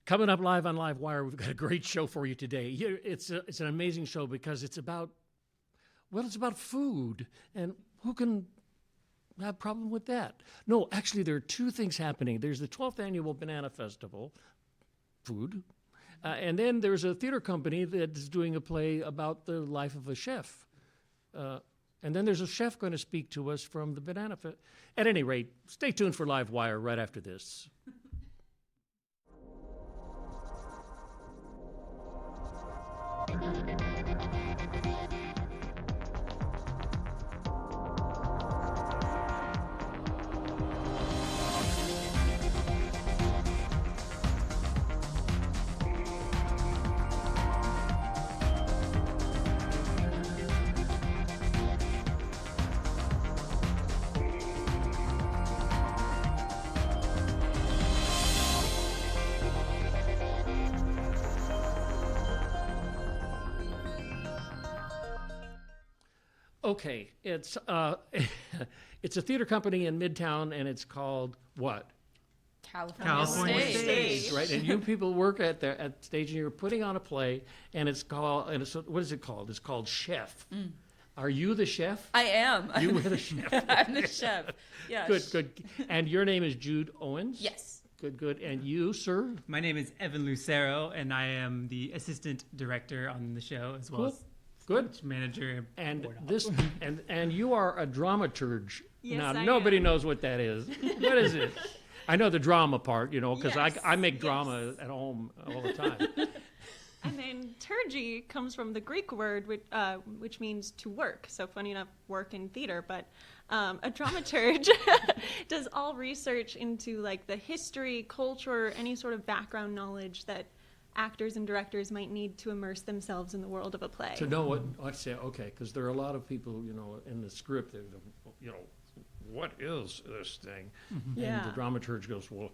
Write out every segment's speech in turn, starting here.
Coming up live on LiveWire, we've got a great show for you today. It's an amazing show because it's about food, and who can have a problem with that? No, actually, there are two things happening. There's the 12th Annual Banana Festival, food, and then there's a theater company that's doing a play about the life of a chef. And then there's a chef going to speak to us from the Banana Fest. At any rate, stay tuned for LiveWire right after this. Okay, it's it's a theater company in Midtown, and it's called what? California Stage. Right? And you people work at stage, and you're putting on a play, and it's called, what is it called? It's called Chef. Mm. Are you the chef? I am. You were the chef. I'm the chef. Yeah. Good. And your name is Jude Owens? Yes. Good. And you, sir? My name is Evan Lucero, and I am the assistant director on the show, as well as good manager. And this and you are a dramaturge. Yes, now I nobody am. knows what that is. What is it? I know the drama part, because Yes, I make drama at home all the time. And then turgy comes from the Greek word, which means to work. So funny enough, work in theater, but a dramaturge does all research into like the history, culture, any sort of background knowledge that actors and directors might need to immerse themselves in the world of a play. To know what I say, okay, because there are a lot of people, in the script, what is this thing? Mm-hmm. Yeah. And the dramaturge goes, well,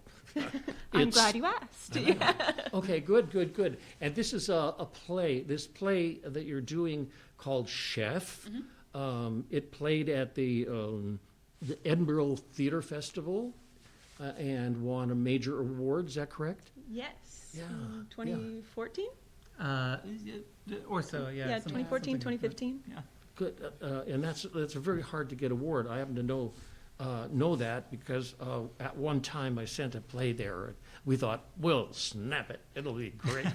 I'm glad you asked. Yeah. Okay, good. And this is a play. This play that you're doing called Chef. Mm-hmm. It played at the Edinburgh Theatre Festival and won a major award. Is that correct? Yes. Yeah. 2014? Or so, yeah. Yeah, 2014, 2015. Yeah. Good, and that's a very hard to get award. I happen to know that because at one time I sent a play there. We thought, we'll snap it. It'll be great.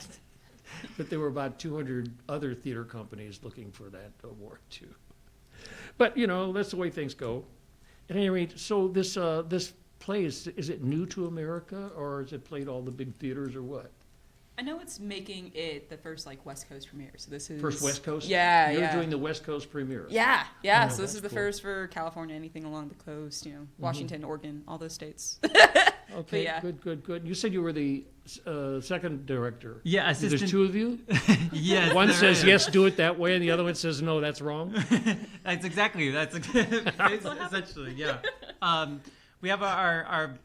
But there were about 200 other theater companies looking for that award too. But that's the way things go. At any rate, so this play is it new to America, or is it played all the big theaters, or what? I know it's making it the first West Coast premiere. So this is First West Coast? Yeah, You're doing the West Coast premiere. Yeah. Oh, So this is the cool. first for California, anything along the coast, Washington, Oregon, all those states. Okay, yeah. Good. You said you were the second director. Yeah, assistant. There's two of you? Yes. One there says, is. yes, do it that way, and the other one says, no, that's wrong. That's essentially, yeah. We have our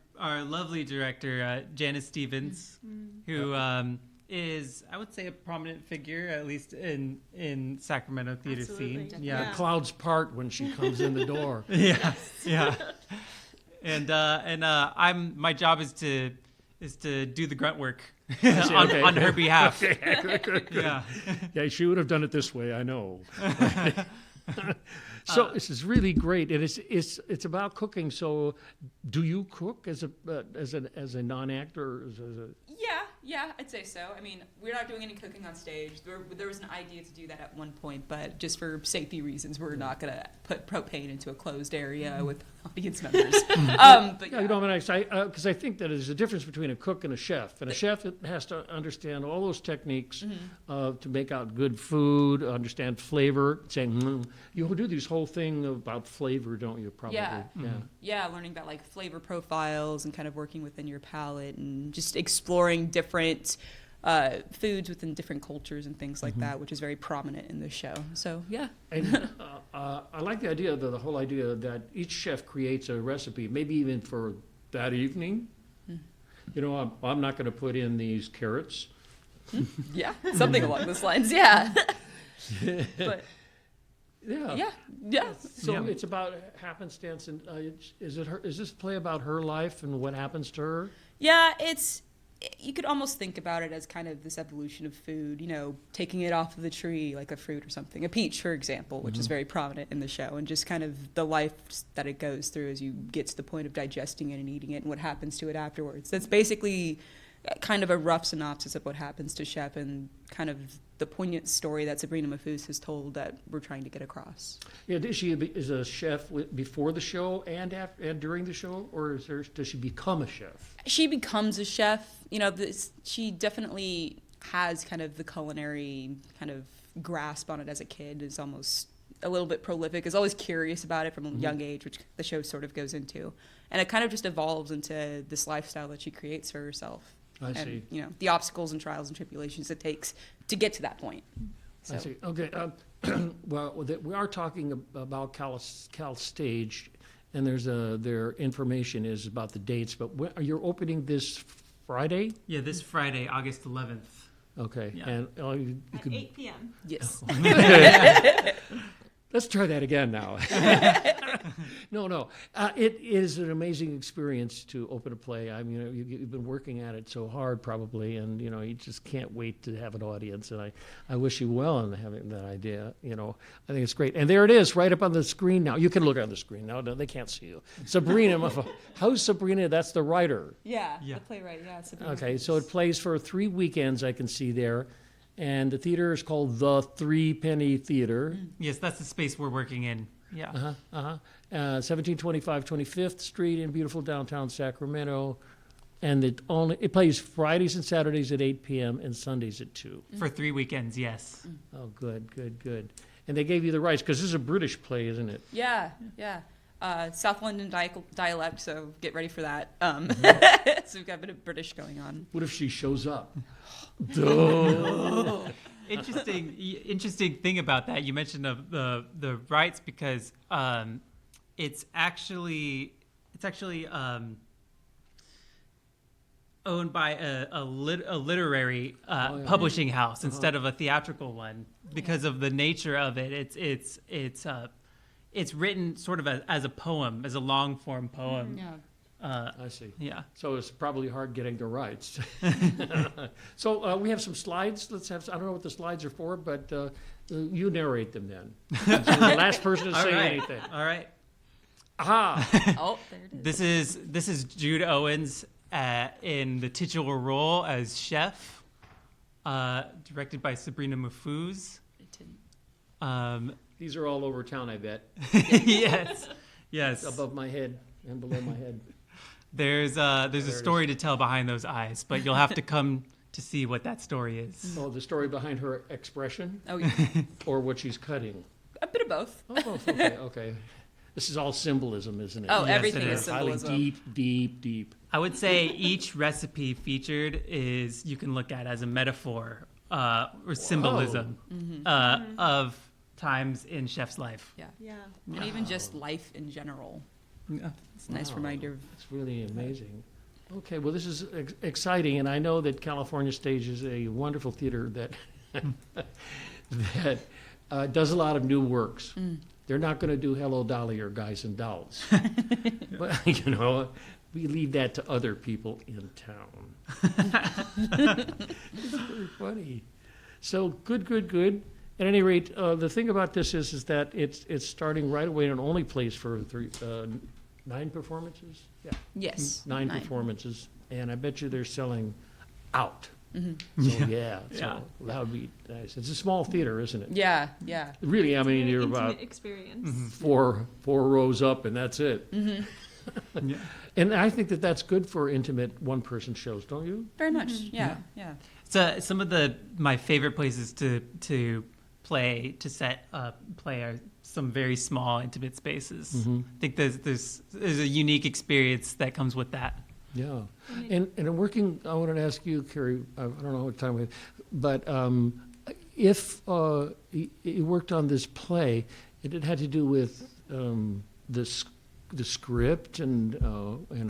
lovely director, Janice Stevens, who is, I would say, a prominent figure, at least in Sacramento theater Absolutely. scene. Yeah. The clouds part when she comes in the door. Yeah. And my job is to do the grunt work on her behalf. Okay, good. Yeah. Yeah, she would have done it this way, I know. So this is really great, and it's about cooking. So, do you cook as a non-actor? Yeah, I'd say so. I mean, we're not doing any cooking on stage. There was an idea to do that at one point, but just for safety reasons, we're not going to put propane into a closed area with audience members. But because I think that there's a difference between a cook and a chef. And a chef has to understand all those techniques to make out good food, understand flavor. Saying, you do this whole thing about flavor, don't you? Probably. Yeah, learning about flavor profiles and kind of working within your palate and just exploring different foods within different cultures and things like that, which is very prominent in this show. So, yeah. And I like the idea, the whole idea that each chef creates a recipe, maybe even for that evening. I'm not going to put in these carrots. Yeah, something along those lines, yeah. But yeah. So it's about happenstance, and is this play about her life and what happens to her? Yeah, you could almost think about it as kind of this evolution of food, taking it off of the tree like a fruit or something. A peach, for example, which is very prominent in the show, and just kind of the life that it goes through as you get to the point of digesting it and eating it and what happens to it afterwards. That's basically kind of a rough synopsis of what happens to Chef and kind of the poignant story that Sabrina Mahfouz has told that we're trying to get across. Yeah, is a chef before the show and after and during the show, or does she become a chef? She becomes a chef. She definitely has kind of the culinary kind of grasp on it as a kid. Is almost a little bit prolific. Is always curious about it from a young age, which the show sort of goes into, and it kind of just evolves into this lifestyle that she creates for herself. I see. The obstacles and trials and tribulations it takes to get to that point. So. I see. Okay. Well, we are talking about Cal Stage, and their information is about the dates. But you're opening this Friday? Yeah, this Friday, August 11th. Okay. Yeah. And you At could 8 p.m. Yes. Let's try that again now. No. It is an amazing experience to open a play. I mean, you've been working at it so hard, probably, and you just can't wait to have an audience. And I wish you well in having that idea. I think it's great. And there it is, right up on the screen now. You can look on the screen now. No, they can't see you. Sabrina, how's Sabrina? That's the writer. Yeah. Yeah. The playwright. Yeah. Sabrina Okay, Mahfouz. so it plays for 3 weekends. I can see there. And the theater is called the Three Penny Theater. Yes, that's the space we're working in. Yeah. 1725 25th Street in beautiful downtown Sacramento. And it plays Fridays and Saturdays at 8 p.m. and Sundays at 2. For 3 weekends, yes. Oh, good. And they gave you the rights, because this is a British play, isn't it? Yeah. South London dialect, so get ready for that. So we've got a bit of British going on. What if she shows up? Duh. Interesting thing about that. You mentioned the rights because it's actually owned by a literary publishing house instead of a theatrical one because of the nature of it. It's written sort of as a poem, as a long form poem. Yeah. I see. Yeah. So it's probably hard getting the rights. So we have some slides. I don't know what the slides are for, but you narrate them then. So the last person to say anything. All right. Aha! Oh, there it is. This is Jude Owens in the titular role as Chef, directed by Sabrina Mahfouz. These are all over town, I bet. Yes. Above my head and below my head. There's a story to tell behind those eyes, but you'll have to come to see what that story is. Oh, the story behind her expression? Oh, yeah. Or what she's cutting? A bit of both. Oh, both. Okay. This is all symbolism, isn't it? Oh, Yes, everything it is is. Highly symbolism. deep. I would say each recipe featured you can look at as a metaphor or symbolism of times in Chef's life. Yeah. Yeah. And even just life in general. Yeah. It's a nice Wow. reminder of It's really amazing. Okay, well, this is exciting, and I know that California Stage is a wonderful theater that does a lot of new works. They're not going to do Hello Dolly or Guys and Dolls. But, we leave that to other people in town. It's very funny. So, good. At any rate, the thing about this is that it's starting right away and only plays for 9 performances? Yeah, yes. 9 performances. And I bet you they're selling out. Mm-hmm. So, so that would be nice. It's a small theater, isn't it? Yeah. Really, I mean, Very you're intimate about experience. 4 rows up, and that's it. Yeah. And I think that that's good for intimate one-person shows, don't you? Very much. Yeah. So some of my favorite places to set up play are some very small intimate spaces. I think there's a unique experience that comes with that. Yeah. And in working, I wanted to ask you, Carrie, I don't know what time we have, but if you worked on this play, it had to do with the script and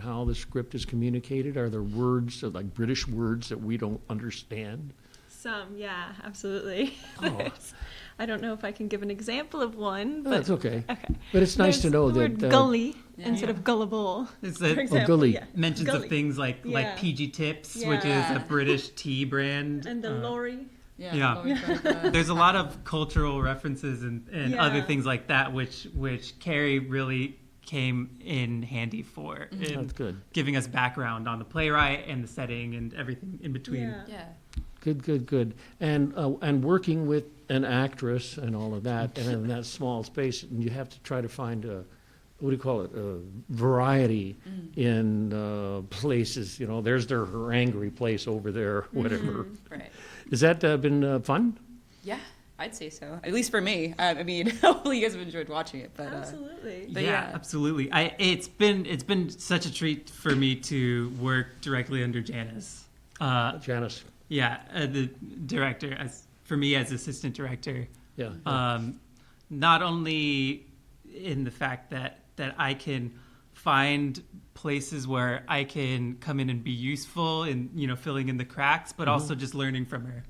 how the script is communicated. Are there words, like British words, that we don't understand? Some, yeah, absolutely. Oh. I don't know if I can give an example of one, but That's okay. okay. But it's nice to There's know the word that. gully Yeah. instead of gullible. It's For a, example, gully. yeah. mentions Gully. of things like Yeah. PG Tips, which is Yeah. a British tea brand. And the lorry. Yeah. There's a lot of cultural references and Yeah. other things like that, which Carrie really came in handy for in That's good. giving us background on the playwright and the setting and everything in between. Yeah. Yeah. Good. And working with an actress and all of that, and in that small space, and you have to try to find a, what do you call it, a variety in places. You know, there's her angry place over there, whatever. Right. Has that been fun? Yeah, I'd say so. At least for me. I mean, hopefully you guys have enjoyed watching it. But Absolutely. But yeah, yeah. absolutely. It's been such a treat for me to work directly under Janice. Janice? Yeah, the director, as for me as assistant director. Yeah. Not only in the fact that I can find places where I can come in and be useful in, filling in the cracks, but also just learning from her.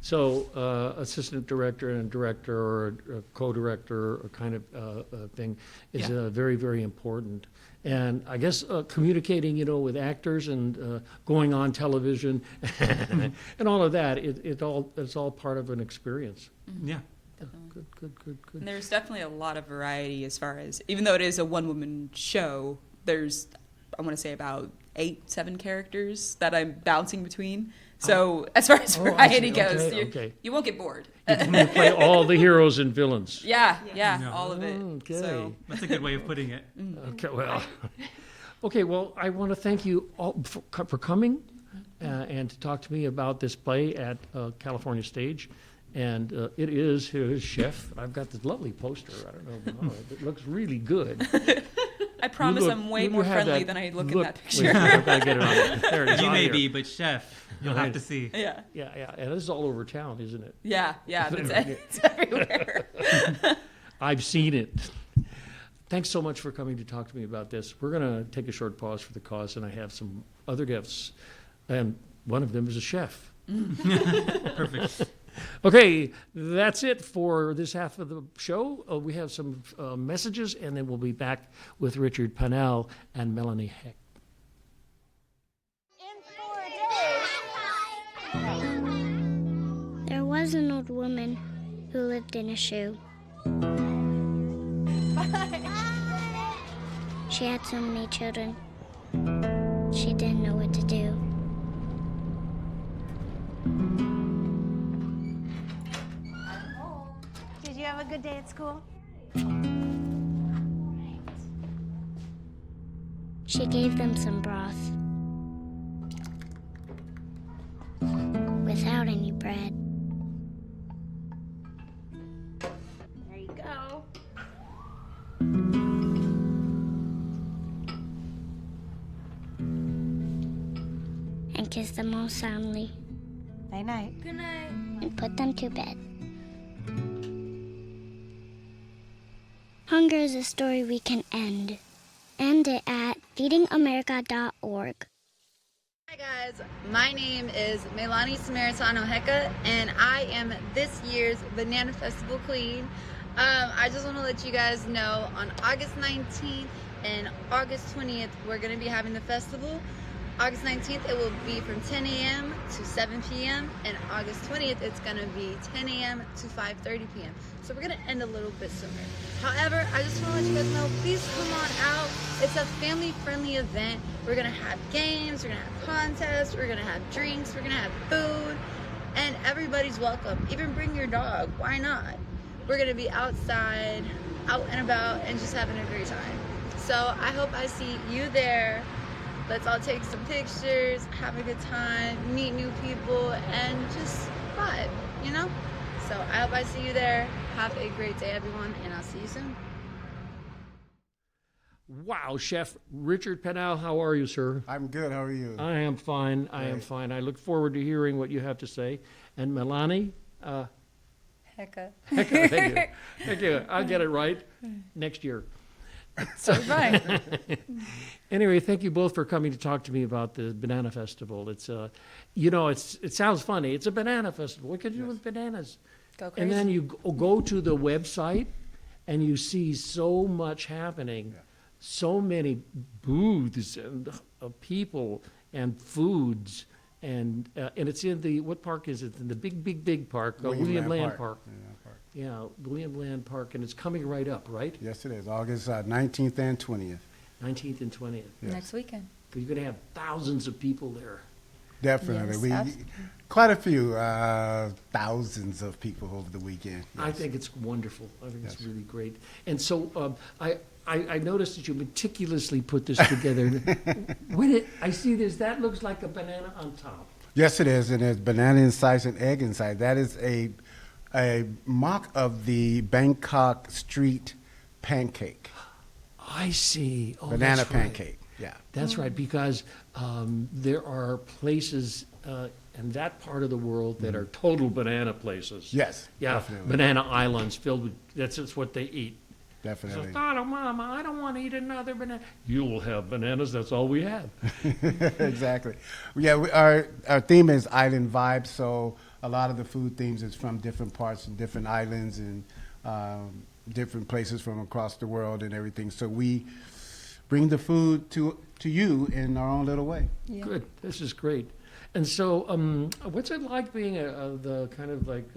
So, assistant director and director or a co-director or kind of thing is Yeah. very, very important. And I guess communicating, with actors and going on television and all of that, it's all part of an experience. Yeah. Good. And there's definitely a lot of variety as far as, even though it is a one-woman show, there's, I want to say about 7 characters that I'm bouncing between. So as far as Oh, I variety see. goes, Okay. you won't get bored. You play all the heroes and villains. Yeah, Yeah. all of it. Okay. So, That's a good way of putting it. Okay, well, I want to thank you all for coming and to talk to me about this play at California Stage. And it is his chef. I've got this lovely poster. I don't know. It looks really good. I promise I'm way more have friendly that than I look in look- that Wait, picture. I've got to get it on. There it is. You on may here. be, but chef, you'll have to see. Yeah, Yeah. And this is all over town, isn't it? yeah. It's everywhere. I've seen it. Thanks so much for coming to talk to me about this. We're going to take a short pause for the cause, and I have some other gifts. And one of them is a chef. Perfect. Okay, that's it for this half of the show. We have some messages, and then we'll be back with Richard Pannell and Melanie Heck. There was an old woman who lived in a shoe. She had so many children. She didn't know what to do. Did you have a good day at school? She gave them some broth without any bread. There you go. And kissed them all soundly Night night. and put them to bed. Hunger is a story we can end. End it at feedingamerica.org. Hi guys, my name is Melanie Samaritano Hecka, and I am this year's Banana Festival Queen. I just want to let you guys know on August 19th and August 20th, we're going to be having the festival. August 19th, it will be from 10 a.m. to 7 p.m. and August 20th, it's going to be 10 a.m. to 5:30 p.m. So we're going to end a little bit sooner. However, I just want to let you guys know, please come on out. It's a family-friendly event. We're going to have games, we're going to have contests, we're going to have drinks, we're going to have food, and everybody's welcome. Even bring your dog, why not? We're going to be outside, out and about, and just having a great time. So I hope I see you there. Let's all take some pictures, have a good time, meet new people, and just vibe, So I hope I see you there. Have a great day, everyone, and I'll see you soon. Wow, Chef Richard Pannell, how are you, sir? I'm good. How are you? I am fine. I am Great. fine. I look forward to hearing what you have to say. And Melanie, Hecka. thank you. Thank you. I'll get it right next year. So fine. Anyway, thank you both for coming to talk to me about the Banana Festival. It's, it sounds funny. It's a banana festival. What can you do with bananas? Go crazy. And then you go to the website and you see so much happening, so many booths and people and foods. And it's in what park is it? In the big park, William Land Park. Yeah, William Land Park, and it's coming right up, right? Yes, it is. August 19th and 20th. 19th and 20th. Yes. Next weekend. You're going to have thousands of people there. Definitely. Yes, Quite a few thousands of people over the weekend. I Yes. think it's wonderful. I think it's Yes. really great. And so I noticed that you meticulously put this together. I see this, that looks like a banana on top. Yes, it is, and there's banana inside and egg inside. That is a mock of the Bangkok street pancake, I see. Oh, banana that's right. pancake. Yeah. That's right, because there are places in that part of the world that are total banana places. Yes. Yeah, Definitely. banana islands filled with, that's just what they eat. So, Definitely. Mama, I don't want to eat another banana. You'll have bananas, that's all we have. Exactly. Yeah, our theme is island vibes, so a lot of the food themes is from different parts and different islands and different places from across the world and everything. So we bring the food to you in our own little way. Yeah. Good, this is great. And so, what's it like being the kind of like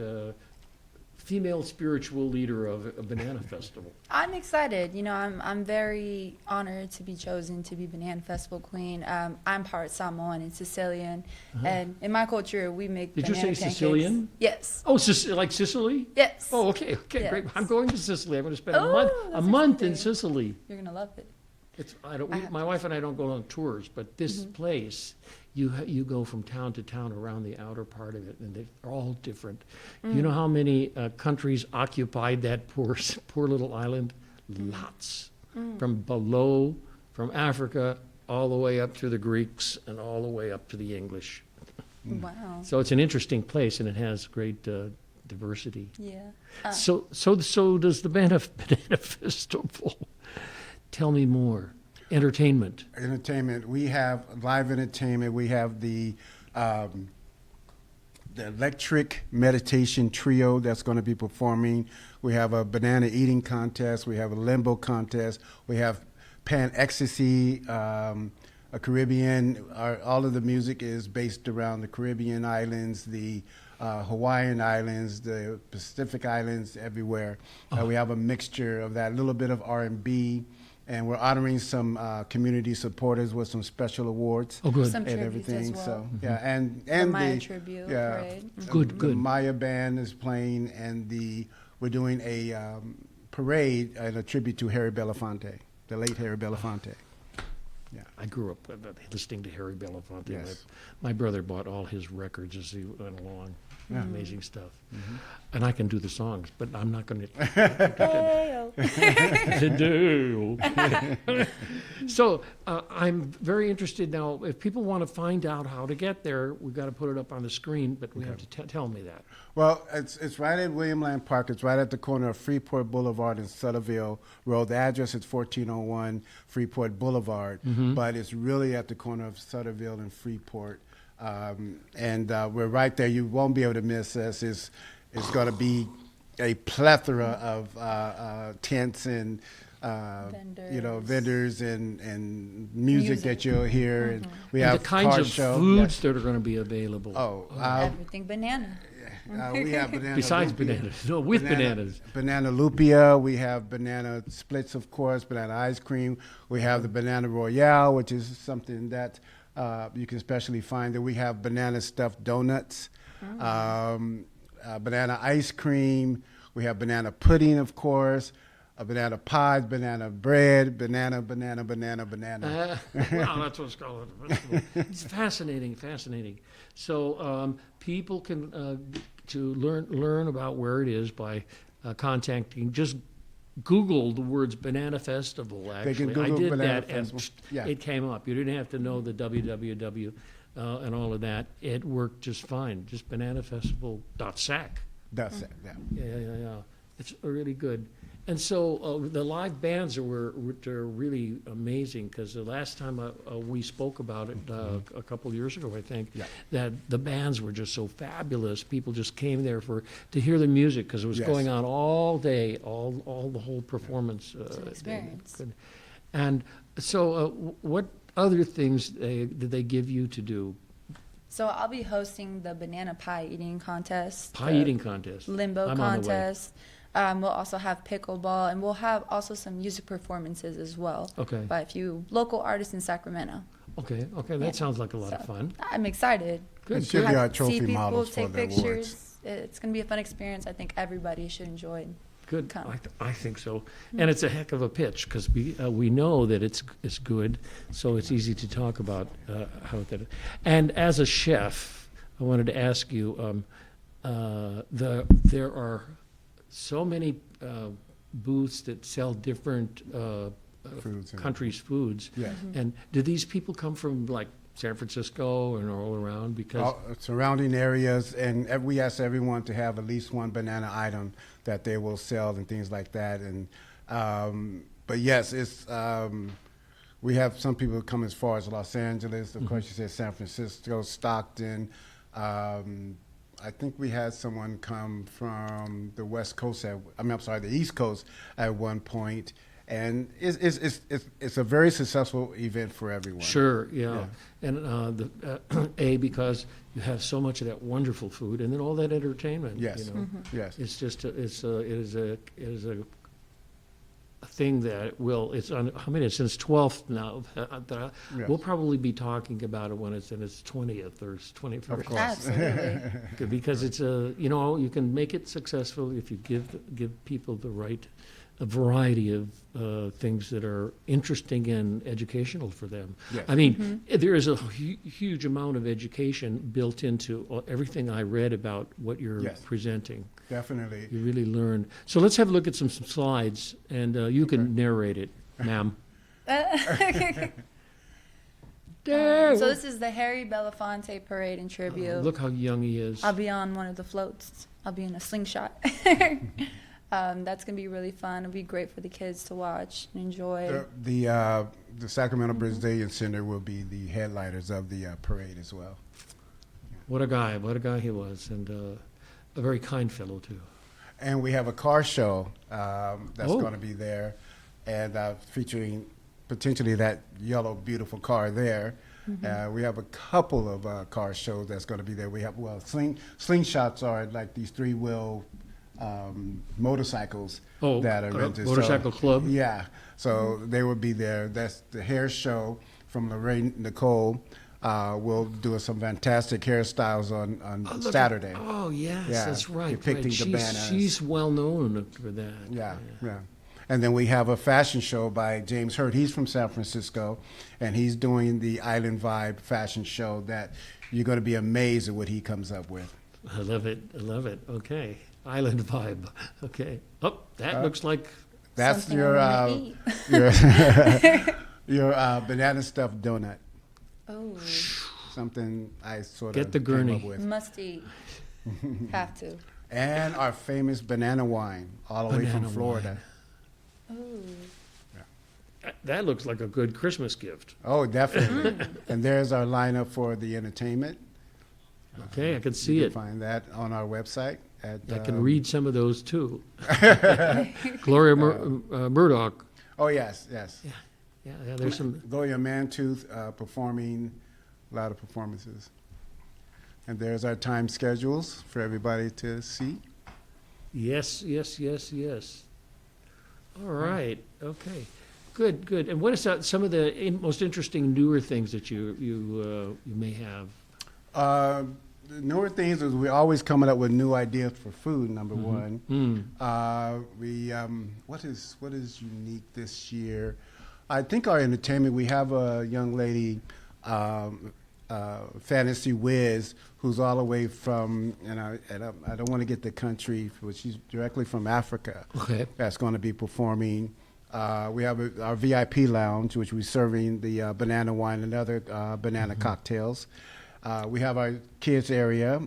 female spiritual leader of a banana festival? I'm excited. You know, I'm very honored to be chosen to be Banana Festival Queen. I'm part Samoan and Sicilian, and in my culture, we make Did you banana say pancakes. Sicilian? Yes. Oh, like Sicily? Yes. Oh, okay, Yes. great. I'm going to Sicily. I'm going to spend Oh, a that's month in exciting. Sicily. You're gonna love it. My wife and I don't go on tours, but this place, you go from town to town around the outer part of it, and they're all different. You know how many countries occupied that poor little island? Lots. From Africa, all the way up to the Greeks, and all the way up to the English. Wow. So it's an interesting place, and it has great diversity. Yeah. So does the Banana Festival? Tell me more. Entertainment. Entertainment. We have live entertainment. We have the electric meditation trio that's going to be performing. We have a banana eating contest. We have a limbo contest. We have pan ecstasy, a Caribbean. All of the music is based around the Caribbean islands, the Hawaiian islands, the Pacific islands, everywhere. We have a mixture of that, a little bit of R&B. And we're honoring some community supporters with some special awards. Oh, good. Some And tributes everything. as well. So yeah, and The Maya tribute parade. Good, The good. Maya band is playing, and we're doing a parade and a tribute to Harry Belafonte, the late Harry Belafonte. I grew up listening to Harry Belafonte. Yes. My brother bought all his records as he went along. Yeah. Amazing stuff. And I can do the songs, but I'm not going to do. So I'm very interested now. If people want to find out how to get there, we've got to put it up on the screen, but we have to tell me that. Well, it's right at William Land Park. It's right at the corner of Freeport Boulevard and Sutterville Road. The address is 1401 Freeport Boulevard, but it's really at the corner of Sutterville and Freeport. And we're right there. You won't be able to miss us. It's going to be a plethora of tents and vendors and music that you'll hear. And we And have the kinds car of show. foods that are going to be available. Everything banana. We have banana. Besides lupia. bananas. No, with bananas. Banana lupia. We have banana splits, of course, banana ice cream. We have the banana royale, which is something that you can especially find. That we have banana stuffed donuts, banana ice cream. We have banana pudding, of course. Banana pies, banana bread, banana. Wow, that's what's called. It's fascinating. So people can to learn about where it is by contacting. Just Google the words Banana Festival. Actually, They can Google I did Banana that, Festival. and it came up. You didn't have to know the www and all of that. It worked just fine. Just bananafestival.sac. That's it. Yeah. Yeah. It's really good. And so the live bands are really amazing, because the last time we spoke about it a couple of years ago, I think, that the bands were just so fabulous. People just came there to hear the music, because it was going on all day, all the whole performance. It's an experience. Good. And so what other things did they give you to do? So I'll be hosting the banana pie eating contest. Pie the eating contest. Limbo I'm on the way. contest. We'll also have pickleball, and we'll have also some music performances as well. Okay. By a few local artists in Sacramento. Okay, that sounds like a lot of fun. I'm excited. Good. It should be our trophy See people models for take the pictures. awards. It's going to be a fun experience. I think everybody should enjoy it. Good. Come. I think so. And it's a heck of a pitch, because we know that it's good, so it's easy to talk about how that. And as a chef, I wanted to ask you, there are so many booths that sell different Foods and- countries' foods. Yes. And do these people come from like San Francisco and all around? Because All surrounding areas, and we ask everyone to have at least one banana item that they will sell and things like that. And but yes, it's we have some people come as far as Los Angeles. Of course, you said San Francisco, Stockton. I think we had someone come from the West Coast. The East Coast at one point. And it's a very successful event for everyone. sure, yeah. And because you have so much of that wonderful food, and then all that entertainment. Yes. You know? Yes. It's just it is a thing that will. It's on. I mean, it's in its 12th now. Yes. We'll probably be talking about it when it's in its 20th or its 21st. Of course. Absolutely. Because it's you can make it successful if you give people the right a variety of things that are interesting and educational for them. Yes. I mean, there is a huge amount of education built into everything I read about what you're Yes. presenting. Definitely. You really learn. So let's have a look at some slides, and you can narrate it, ma'am. So this is the Harry Belafonte parade and tribute. Look how young he is. I'll be on one of the floats. I'll be in a slingshot. That's gonna be really fun. It'll be great for the kids to watch and enjoy. The Sacramento Brazilian Center will be the headliners of the parade as well. What a guy he was, and a very kind fellow too. And we have a car show that's Oh. going to be there, and featuring potentially that yellow beautiful car there. We have a couple of car shows that's going to be there. We have slingshots are like these 3-wheel motorcycles Oh, that are a rented. motorcycle club? Yeah, so they will be there. That's the hair show from Lorraine Nicole. We'll do some fantastic hairstyles on Look Saturday. Oh, yes, Yeah, that's right. depicting the She's, bananas. she's well known for that. Yeah. And then we have a fashion show by James Hurd. He's from San Francisco, and he's doing the Island Vibe fashion show that you're going to be amazed at what he comes up with. I love it. Okay. Island vibe. Okay. Oh, that looks like That's Something your I wanna eat. your banana stuffed donut. Oh, Something I sort Get of the came gurney. up with. must eat. Have to. And our famous banana wine, all the way from Banana Florida. Oh. that looks like a good Christmas gift. Oh, definitely. And there's our lineup for the entertainment. Okay, I can see You it. can find that on our website. I can read some of those too. Gloria Murdoch. Oh, yes. Yeah, there's some. Gloria Mantooth performing a lot of performances. And there's our time schedules for everybody to see. Yes. All right. Okay. Good. And what is some of the most interesting newer things that you may have? The newer things is we're always coming up with new ideas for food. Number one, what is unique this year? I think our entertainment. We have a young lady, Fantasy Wiz, who's all the way from, I don't want to get the country, but she's directly from Africa. Okay. That's going to be performing. We have our VIP lounge, which we're serving the banana wine and other banana cocktails. We have our kids area,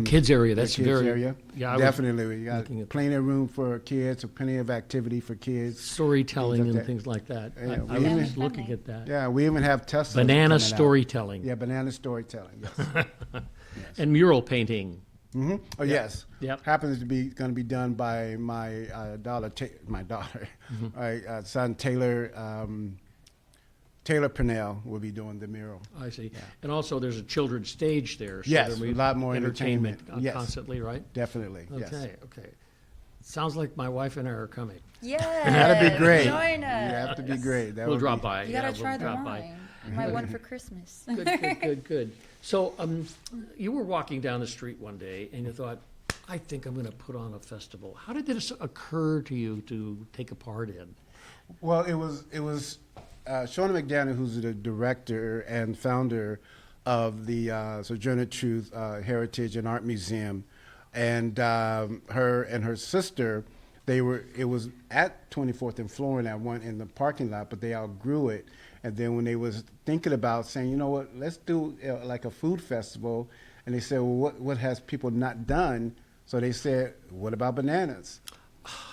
Kids area. the That's kids very area. Yeah, I was Definitely. We got looking at plenty of room for kids, plenty of activity for kids. storytelling Things like and that. things like that. Yeah, I we was even- just looking at that. Yeah, we even have Tesla Banana coming out. storytelling Yeah, banana storytelling. Yes. and mural painting. Oh yes. Yep. Happens to be going to be done by my my daughter, my son Taylor. Taylor Purnell will be doing the mural. I see. And also, there's a children's stage there. So Yes, there'll be a lot more entertainment entertainment. Yes. constantly, right? Definitely. Okay, Yes. okay. Sounds like my wife and I are coming. Yeah. That'd be great. Join us. You have to be great. That We'll would drop be- by. You gotta yeah, try we'll the drop wine. You might want for Christmas. By. Good. So, you were walking down the street one day and you thought, I think I'm going to put on a festival. How did this occur to you to take a part in? Well, it was Shona McDaniel, who's the director and founder of the Sojourner Truth Heritage and Art Museum, and her and her sister. It was at 24th and Florida in the parking lot, but they outgrew it. And then when they was thinking about saying, you know what, let's do like a food festival, and they said, well, what has people not done? So they said, what about bananas?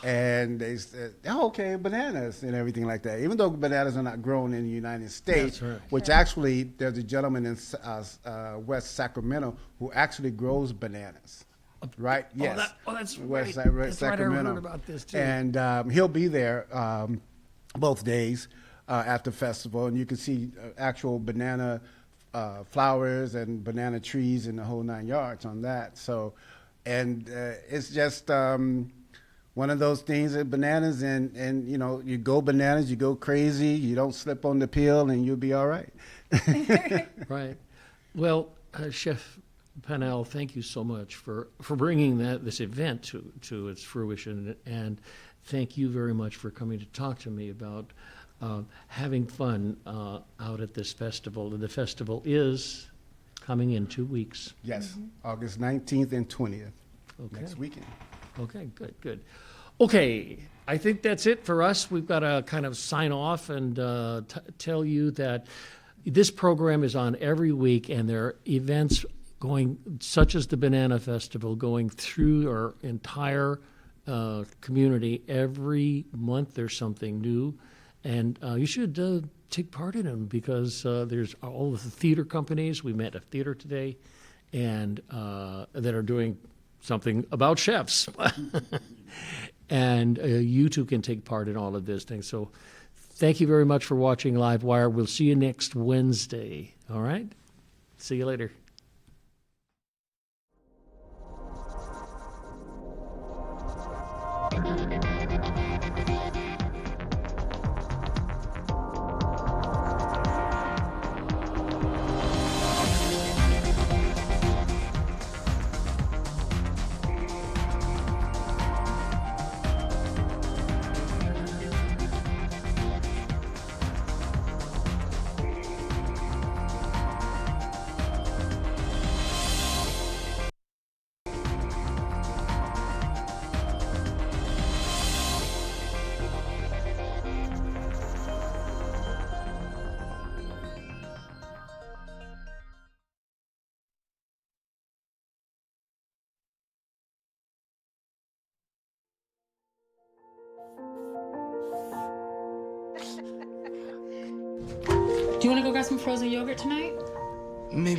And they said, oh, okay, bananas and everything like that. Even though bananas are not grown in the United States, That's right. which actually there's a gentleman in West Sacramento who actually grows bananas. Right? Yes. That's West right. Sa- That's right. I Sacramento. heard about this too. And he'll be there both days at the festival, and you can see actual banana flowers and banana trees and the whole 9 yards on that. So, and it's just one of those things that bananas and you know, you go bananas, you go crazy, you don't slip on the peel, and you'll be all right. Right. Well, Chef Pannell, thank you so much for bringing this event to its fruition, and thank you very much for coming to talk to me about having fun out at this festival. And the festival is coming in 2 weeks. Yes, August 19th and 20th, Okay. next weekend. Okay, good. Okay, I think that's it for us. We've got to kind of sign off and tell you that this program is on every week, and there are events going, such as the Banana Festival, going through our entire community. Every month there's something new, and you should take part in them, because there's all of the theater companies. We met a theater today, and that are doing something about chefs. And you too can take part in all of these things. So thank you very much for watching LiveWire. We'll see you next Wednesday. All right? See you later. Do you want to go grab some frozen yogurt tonight? Maybe